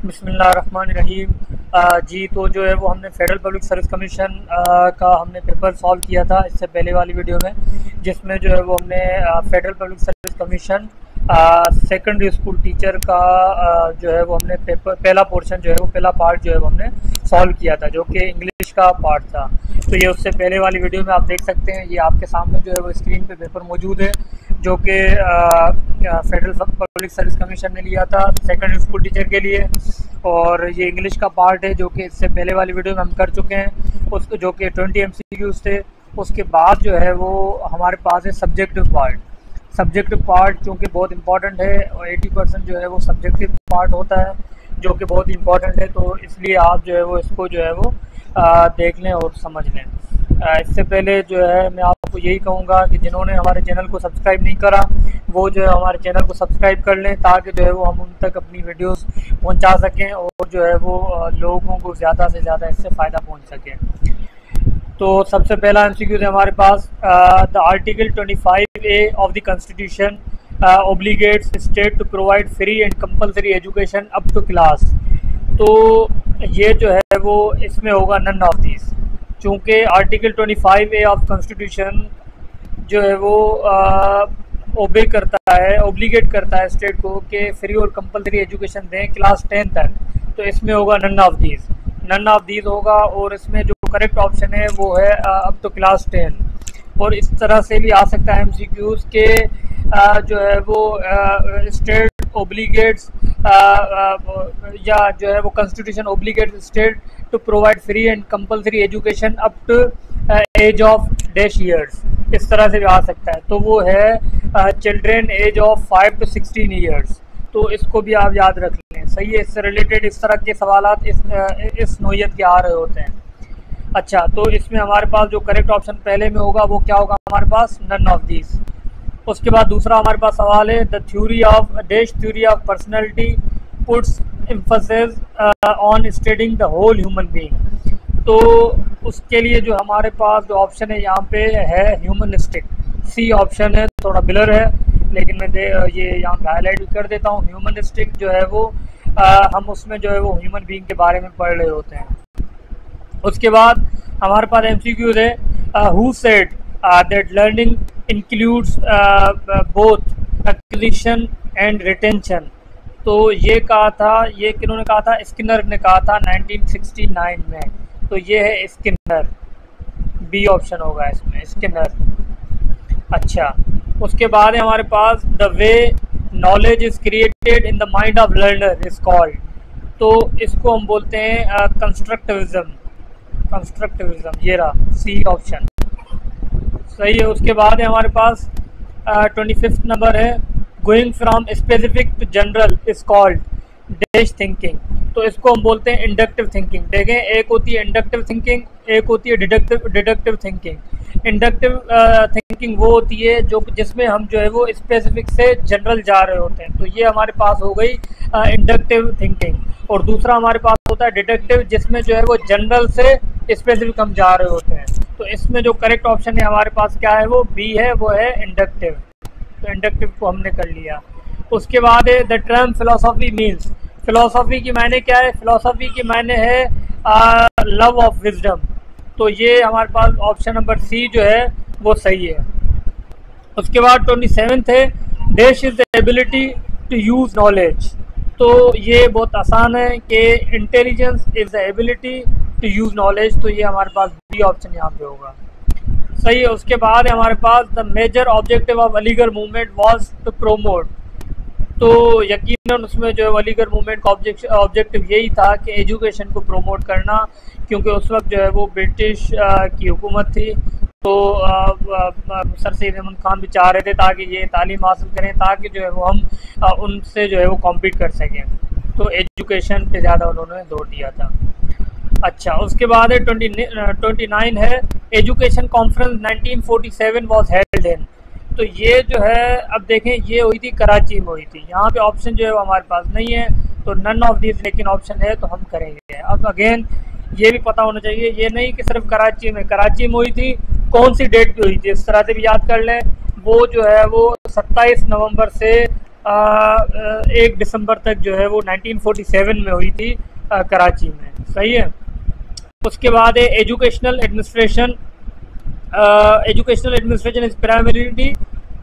बिस्मिल्लाहिर्रहमानिर्रहीम। जी तो जो है वो हमने फेडरल पब्लिक सर्विस कमीशन का हमने पेपर सॉल्व किया था इससे पहले वाली वीडियो में, जिसमें जो है वो हमने federal public service commission secondary school teacher का जो है वो हमने पेपर पहला पोर्शन जो है वो पहला पार्ट जो है वो हमने सॉल्व किया था, जो कि इंग्लिश का पार्ट था। तो ये उससे पहले वाली वीडियो में आप देख सकते हैं, ये आपके सामने जो है वो स्क्रीन पे पेपर मौजूद है, जो कि फेडरल पब्लिक सर्विस कमीशन ने लिया था सेकेंडरी स्कूल टीचर के लिए। और ये इंग्लिश का पार्ट है, जो कि इससे पहले वाली वीडियो में हम कर चुके हैं, उसको जो कि 20 MCQs थे। उसके बाद जो है वो हमारे पास है सब्जेक्टिव पार्ट। सब्जेक्टिव पार्ट चूँकि बहुत इंपॉर्टेंट है और 80% जो है वो सब्जेक्टिव पार्ट होता है, जो कि बहुत इंपॉर्टेंट है। तो इसलिए आप जो है वो इसको जो है वो देख लें और समझ लें। इससे पहले जो है मैं आपको यही कहूँगा कि जिन्होंने हमारे चैनल को सब्सक्राइब नहीं करा वो जो है हमारे चैनल को सब्सक्राइब कर लें, ताकि जो है वो हम उन तक अपनी वीडियोस पहुंचा सकें और जो है वो लोगों को ज़्यादा से ज़्यादा इससे फ़ायदा पहुंच सके। तो सबसे पहला MCQ है हमारे पास, the article 25A of the constitution obligates state to provide free and compulsory education up to class. तो ये जो है वो इसमें होगा नन ऑफ दिस, चूँकि आर्टिकल 25A ऑफ कॉन्स्टिट्यूशन जो है वो ओबे करता है, ओब्लिगेट करता है स्टेट को कि फ्री और कंपलसरी एजुकेशन दें क्लास 10 तक। तो इसमें होगा none of these, none of these होगा। और इसमें जो करेक्ट ऑप्शन है वो है अप टू क्लास 10। और इस तरह से भी आ सकता है MCQs के जो है वो स्टेट ओब्लिगेट्स या जो है वो constitution obligates state to provide free and compulsory education up to age of dash years, इस तरह से भी आ सकता है। तो वो है children age of 5 to 16 years. तो इसको भी आप याद रख लें, सही है। इससे रिलेटेड इस तरह के सवालात इस नोयत के आ रहे होते हैं। अच्छा, तो इसमें हमारे पास जो करेक्ट ऑप्शन पहले में होगा वो क्या होगा हमारे पास, नन ऑफ दिस। उसके बाद दूसरा हमारे पास सवाल है, the theory of dash theory of personality puts emphasis on studying the whole human being. तो उसके लिए जो हमारे पास जो ऑप्शन है यहाँ पे है ह्यूमनिस्टिक। सी ऑप्शन है, थोड़ा ब्लर है लेकिन मैं ये यहाँ पे हाईलाइट भी कर देता हूँ। ह्यूमनिस्टिक जो है वो हम उसमें जो है वो ह्यूमन बीइंग के बारे में पढ़ रहे होते हैं। उसके बाद हमारे पास MCQ है, who said that learning includes both acquisition and retention. तो ये कहा था, ये किन्होंने कहा था, स्किनर ने कहा था 1969 में। तो ये है स्किनर, बी ऑप्शन होगा इसमें, स्किनर। अच्छा, उसके बाद है हमारे पास the way knowledge is created in the mind of learner is called. तो इसको हम बोलते हैं कंस्ट्रक्टिविज्म, कंस्ट्रक्टिविज्म। ये रहा सी ऑप्शन, सही है। उसके बाद है हमारे पास 25th नंबर है, going from specific to general is called dash thinking. तो इसको हम बोलते हैं इंडक्टिव थिंकिंग। देखें, एक होती है इंडक्टिव थिंकिंग, एक होती है डिडक्टिव थिंकिंग। इंडक्टिव थिंकिंग वो होती है जो जिसमें हम जो है वो स्पेसिफिक से जनरल जा रहे होते हैं। तो ये हमारे पास हो गई इंडक्टिव थिंकिंग। और दूसरा हमारे पास होता है डिडक्टिव, जिसमें जो है वो जनरल से स्पेसिफिक हम जा रहे होते हैं। तो इसमें जो करेक्ट ऑप्शन है हमारे पास क्या है, वो बी है, वो है इंडक्टिव। तो इंडक्टिव को हमने कर लिया। उसके बाद है the term philosophy means. Philosophy की मायने क्या है, फिलोसॉफी की मायने है लव ऑफ विजडम। तो ये हमारे पास ऑप्शन नंबर सी जो है वो सही है। उसके बाद 27th है, dash is the ability to use knowledge. तो ये बहुत आसान है कि intelligence is the ability to use knowledge. तो ये हमारे पास बी ऑप्शन यहाँ पे होगा, सही है। उसके बाद है हमारे पास the major objective of Aligarh movement was to promote. तो यकीनन उसमें जो है अलीगढ़ मूवमेंट का ऑब्जेक्टिव यही था कि एजुकेशन को प्रोमोट करना, क्योंकि उस वक्त जो है वो ब्रिटिश की हुकूमत थी। तो सर सैयद अहमद खान भी चाह रहे थे ताकि ये तालीम हासिल करें, ताकि जो है वो हम उनसे जो है वो कॉम्पीट कर सकें। तो एजुकेशन पे ज़्यादा उन्होंने जोर दिया था। अच्छा, उसके बाद है 29 है, education conference 1947 was held in. तो ये जो है, अब देखें, ये हुई थी कराची में हुई थी। यहाँ पे ऑप्शन जो है वो हमारे पास नहीं है, तो नन ऑफ दिस, लेकिन ऑप्शन है तो हम करेंगे। अब अगेन ये भी पता होना चाहिए, ये नहीं कि सिर्फ कराची में हुई थी, कौन सी डेट पे हुई थी, इस तरह से भी याद कर लें। वो जो है वो 27 नवंबर से 1 दिसंबर तक जो है वो 1947 में हुई थी कराची में। सही है। उसके बाद है educational administration. Educational administration is primarily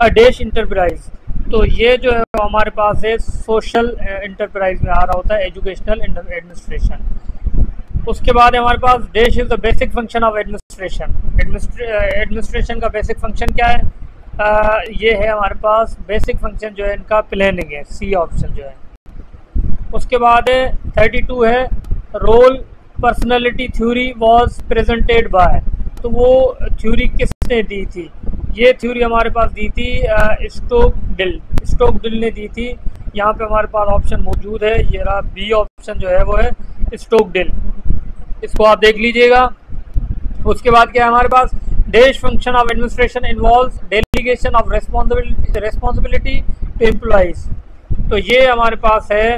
a dash enterprise. तो ये जो है हमारे पास है सोशल इंटरप्राइज में आ रहा होता है एजुकेशनल एडमिनिस्ट्रेशन। उसके बाद हमारे पास dash is the basic function of administration. Administration का बेसिक फंक्शन क्या है? ये है हमारे पास बेसिक फंक्शन जो है इनका प्लानिंग है, सी ऑप्शन जो है। उसके बाद 32 है role personality theory was presented by. तो वो थ्योरी किसने दी थी? ये थ्योरी हमारे पास दी थी स्टोकडिल ने दी थी। यहाँ पे हमारे पास ऑप्शन मौजूद है, ये रहा बी ऑप्शन जो है वो है स्टोकडिल, इसको आप देख लीजिएगा। उसके बाद क्या है हमारे पास? Dash function of administration involves delegation of responsibility to employees. तो ये हमारे पास है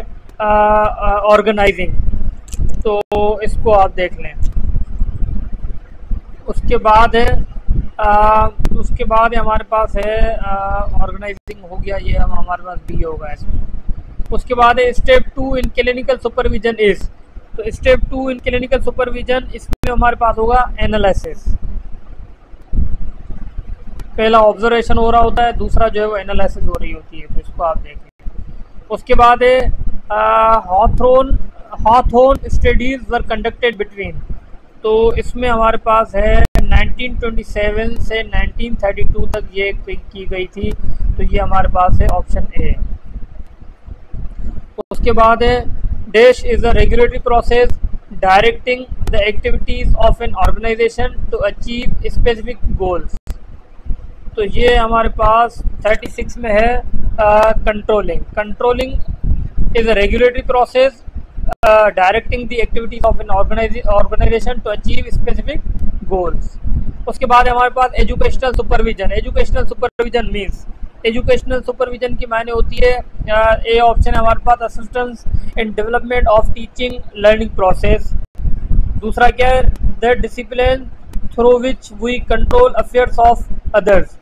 ऑर्गेनाइजिंग, तो इसको आप देख लें। उसके बाद है हमारे पास है ऑर्गेनाइजिंग हो गया, ये हमारे पास बी होगा इसमें। उसके बाद है step 2 in clinical supervision is. तो स्टेप 2 इन क्लिनिकल सुपरविजन, इसमें हमारे पास होगा एनालिसिस। पहला ऑब्जर्वेशन हो रहा होता है, दूसरा जो है वो एनालिसिस हो रही होती है, तो इसको आप देखें। उसके बाद है हॉथोर्न स्टडीज वर कंडक्टेड बिटवीन। तो इसमें हमारे पास है 1927 से 1932 तक ये की गई थी, तो ये हमारे पास है ऑप्शन ए। उसके बाद है dash is a regulatory process directing the activities of an organization to achieve specific goals. तो ये हमारे पास 36 में है controlling is a regulatory process directing the activities of an organization to achieve specific goals. उसके बाद हमारे पास educational supervision. Educational supervision means, educational supervision की मायने होती है, ए ऑप्शन है हमारे पास assistance in development of teaching learning process. दूसरा क्या है? The discipline through which we control affairs of others.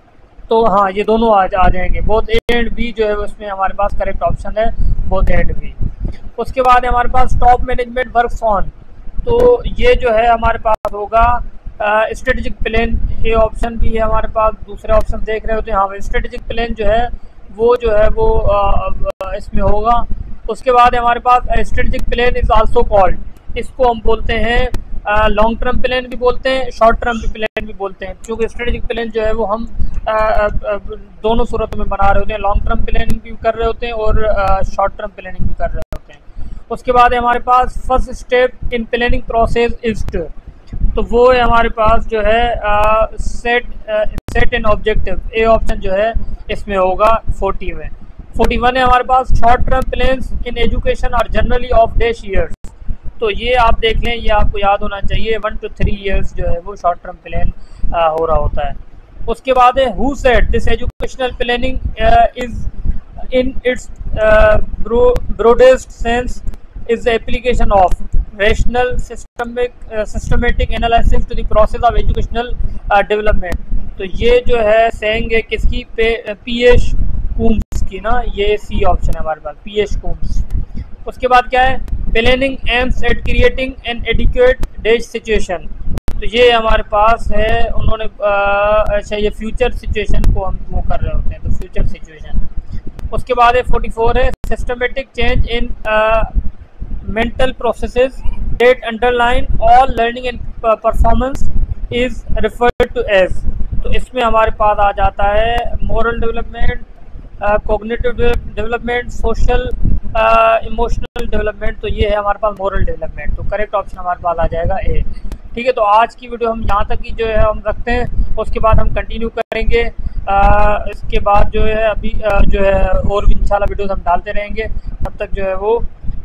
तो हाँ, ये दोनों आ जाएंगे, बोथ ए एंड बी जो है उसमें हमारे पास करेक्ट ऑप्शन है, बोथ ए एंड बी। उसके बाद हमारे पास टॉप मैनेजमेंट वर्क्स ऑन। तो ये जो है हमारे पास होगा स्ट्रेटेजिक प्लान, ए ऑप्शन भी है हमारे पास। दूसरे ऑप्शन देख रहे होते हैं, हाँ स्ट्रेटेजिक प्लान जो है वो इसमें होगा। उसके बाद हमारे पास strategic plan is also called, इसको हम बोलते हैं लॉन्ग टर्म प्लान भी बोलते हैं, शॉर्ट टर्म प्लान भी बोलते हैं, क्योंकि स्ट्रेटेजिक प्लान जो है वो हम दोनों सूरतों में बना रहे होते हैं, लॉन्ग टर्म प्लानिंग भी कर रहे होते हैं और शॉर्ट टर्म प्लानिंग भी कर रहे होते हैं। उसके बाद हमारे पास first step in planning process is, तो वो है हमारे पास जो है set an objective, A option जो है इसमें होगा 40 में। 41 है हमारे पास short term plans in education are generally of dash years. तो ये आप देख लें, ये आपको याद होना चाहिए, 1 to 3 ईयर्स जो है वो शॉर्ट टर्म प्लान हो रहा होता है। उसके बाद है who said this educational planning is in its broadest sense is the application of rational systematic analysis to the process of educational development। तो ये जो है सेइंग है किसकी? पीएच कूम्स की ना, ये सी ऑप्शन है हमारे पास, पीएच कूम्स। उसके बाद क्या है? Planning aims at creating an adequate dash situation. तो ये हमारे पास है, उन्होंने अच्छा ये फ्यूचर सिचुएशन को हम वो कर रहे होते हैं, तो फ्यूचर सिचुएशन। उसके बाद है 44 है systematic change in mental processes that underline all learning and performance is referred to as। तो इसमें हमारे पास आ जाता है moral development, cognitive development, social emotional development। तो ये है हमारे पास moral development, तो करेक्ट ऑप्शन हमारे पास आ जाएगा ए। ठीक है, तो आज की वीडियो हम यहाँ तक ही जो है हम रखते हैं, उसके बाद हम कंटिन्यू करेंगे। इसके बाद जो है अभी जो है और भी इंशाल्लाह वीडियोस हम डालते रहेंगे। तब तक जो है वो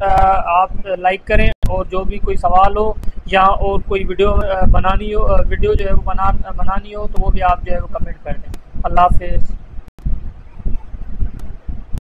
आप लाइक करें, और जो भी कोई सवाल हो या और कोई वीडियो बनानी हो जो है वो बनानी हो, तो वो भी आप जो है वो कमेंट कर दें। अल्लाह हाफ़िज़।